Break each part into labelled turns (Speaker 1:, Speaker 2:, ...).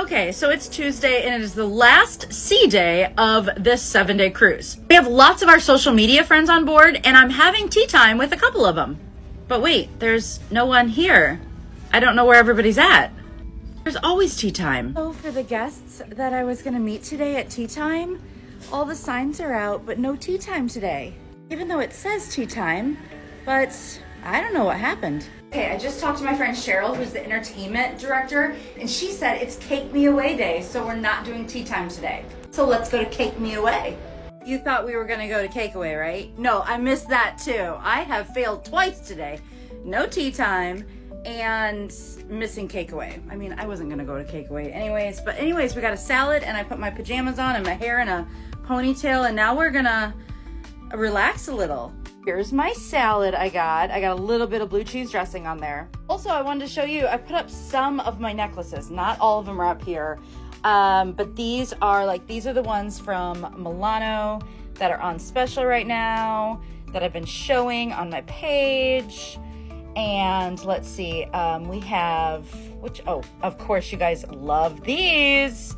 Speaker 1: Okay, so it's Tuesday and it is the last sea day of this 7-day cruise. We have lots of our social media friends on board and I'm having tea time with a couple of them. But wait, there's no one here. I don't know where everybody's at. There's always tea time. So for the guests that I was gonna meet today at tea time, all the signs are out, but no tea time today. Even though it says tea time, but I don't know what happened. Okay, I just talked to my friend Cheryl, who's the entertainment director, and she said it's Cake Me Away Day, so we're not doing tea time today. So let's go to Cake Me Away. You thought we were gonna go to Cake Away, right? No, I missed that too. I have failed twice today. No tea time and missing Cake Away. I mean, I wasn't gonna go to Cake Away anyways, but anyways, we got a salad and I put my pajamas on and my hair in a ponytail, and now we're gonna relax a little. Here's my salad I got a little bit of blue cheese dressing on there. Also, I wanted to show you, I put up some of my necklaces. Not all of them are up here. But these are the ones from Milano that are on special right now that I've been showing on my page. And let's see, we have, of course you guys love these.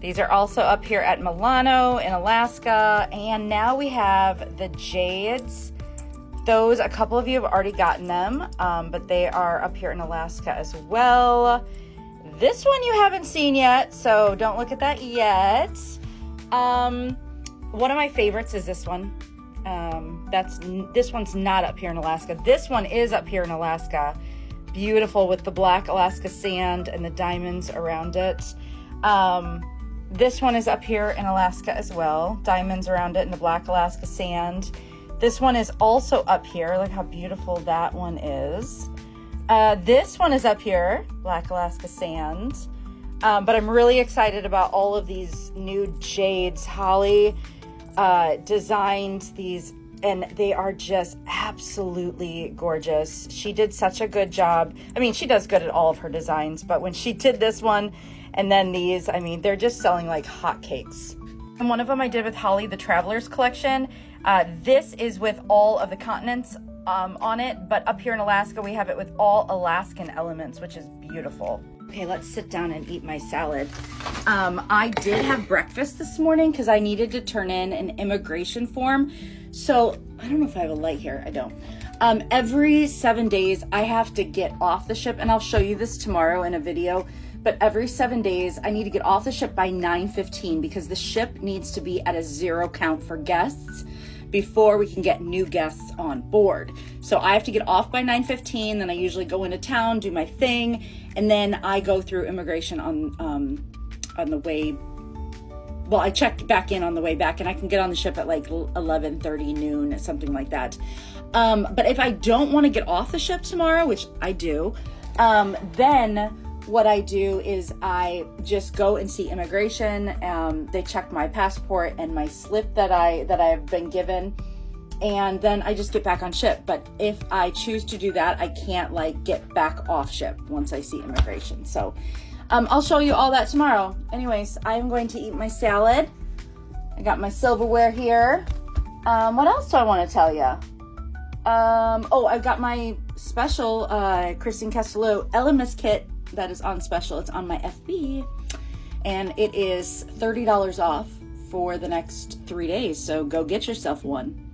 Speaker 1: These are also up here at Milano in Alaska. And now we have the jades. Those, a couple of you have already gotten them, but they are up here in Alaska as well. This one you haven't seen yet, so don't look at that yet. One of my favorites is this one. This one's not up here in Alaska. This one is up here in Alaska. Beautiful with the black Alaska sand and the diamonds around it. This one is up here in Alaska as well. Diamonds around it and the black Alaska sand. This one is also up here. Look how beautiful that one is. This one is up here, black Alaska sand. But I'm really excited about all of these new jades. Holly designed these and they are just absolutely gorgeous. She did such a good job. I mean, she does good at all of her designs, but when she did this one, and then these, I mean, they're just selling like hotcakes. And one of them I did with Holly, the Travelers Collection. This is with all of the continents on it, but up here in Alaska, we have it with all Alaskan elements, which is beautiful. Okay, let's sit down and eat my salad. I did have breakfast this morning because I needed to turn in an immigration form. So I don't know if I have a light here. I don't. Every 7 days, I have to get off the ship, and I'll show you this tomorrow in a video. But every 7 days, I need to get off the ship by 9:15 because the ship needs to be at a 0 count for guests before we can get new guests on board. So I have to get off by 9:15, then I usually go into town, do my thing, and then I go through immigration on the way. Well, I checked back in on the way back, and I can get on the ship at like 11:30 noon, something like that. But if I don't want to get off the ship tomorrow, which I do, then what I do is I just go and see immigration. They check my passport and my slip that I've been given, and then I just get back on ship. But if I choose to do that, I can't like get back off ship once I see immigration. So I'll show you all that tomorrow. Anyways, I'm going to eat my salad. I got my silverware here. What else do I want to tell you? I've got my special Christine Castello Elemis kit that is on special. It's on my FB, and it is $30 off for the next 3 days. So go get yourself one.